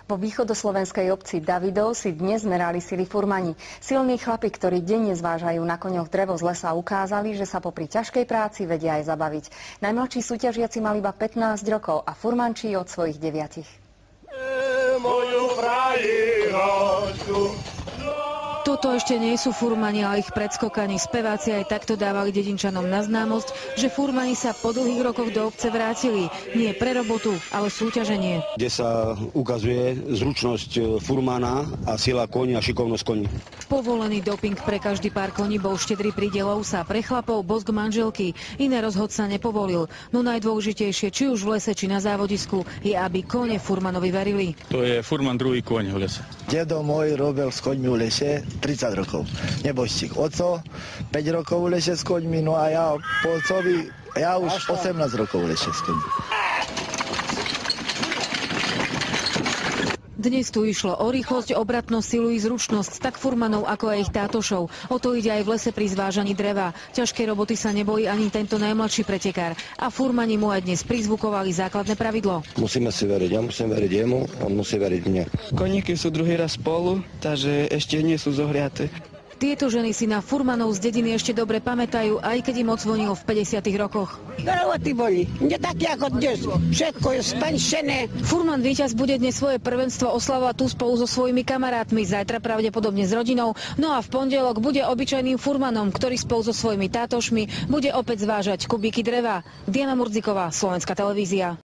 Vo východoslovenskej obci Davidov si dnes merali sily furmani. Silní chlapi, ktorí denne zvážajú na koňoch drevo z lesa, ukázali, že sa popri ťažkej práci vedia aj zabaviť. Najmladší súťažiaci mali iba 15 rokov a furmančí od svojich 9. Moju frajinočku. Toto ešte nie sú furmani, ale ich predskokaní speváci aj takto dávali dedinčanom na známosť, že furmani sa po dlhých rokoch do obce vrátili. Nie pre robotu, ale súťaženie. Kde sa ukazuje zručnosť furmana a sila koní a šikovnosť koní. Povolený doping pre každý pár koní bol štedrý prídelov sa pre chlapov bosk manželky. Iné rozhod sa nepovolil. No najdôležitejšie, či už v lese, či na závodisku, je, aby kone furmanovi verili. To je furman druhý koň v lese. Dedo môj robil s koňmi v lese 30 rokov. Nebojstík. Oco 5 rokov v lese s koňmi, no a ja po ocovi, ja už 18 rokov v lese s koňmi. Dnes tu išlo o rýchlosť, obratnosť, silu i zručnosť, tak furmanov ako aj ich tátošov. O to ide aj v lese pri zvážaní dreva. Ťažké roboty sa nebojí ani tento najmladší pretekár. A furmani mu aj dnes prizvukovali základné pravidlo. Musíme si veriť. Ja musím veriť jemu, on musí veriť mne. Koníky sú druhý raz spolu, takže ešte nie sú zohriaté. Tieto ženy si na furmanov z dediny ešte dobre pamätajú, aj keď im odzvonilo v 50. rokoch. Roboty boli, nie také ako dnes, všetko je spanšené. Furman víťaz bude dnes svoje prvenstvo oslavovať tu spolu so svojimi kamarátmi, zajtra pravdepodobne s rodinou, no a v pondelok bude obyčajným furmanom, ktorý spolu so svojimi tátošmi bude opäť zvážať kubíky dreva. Diana Murdziková, Slovenská televízia.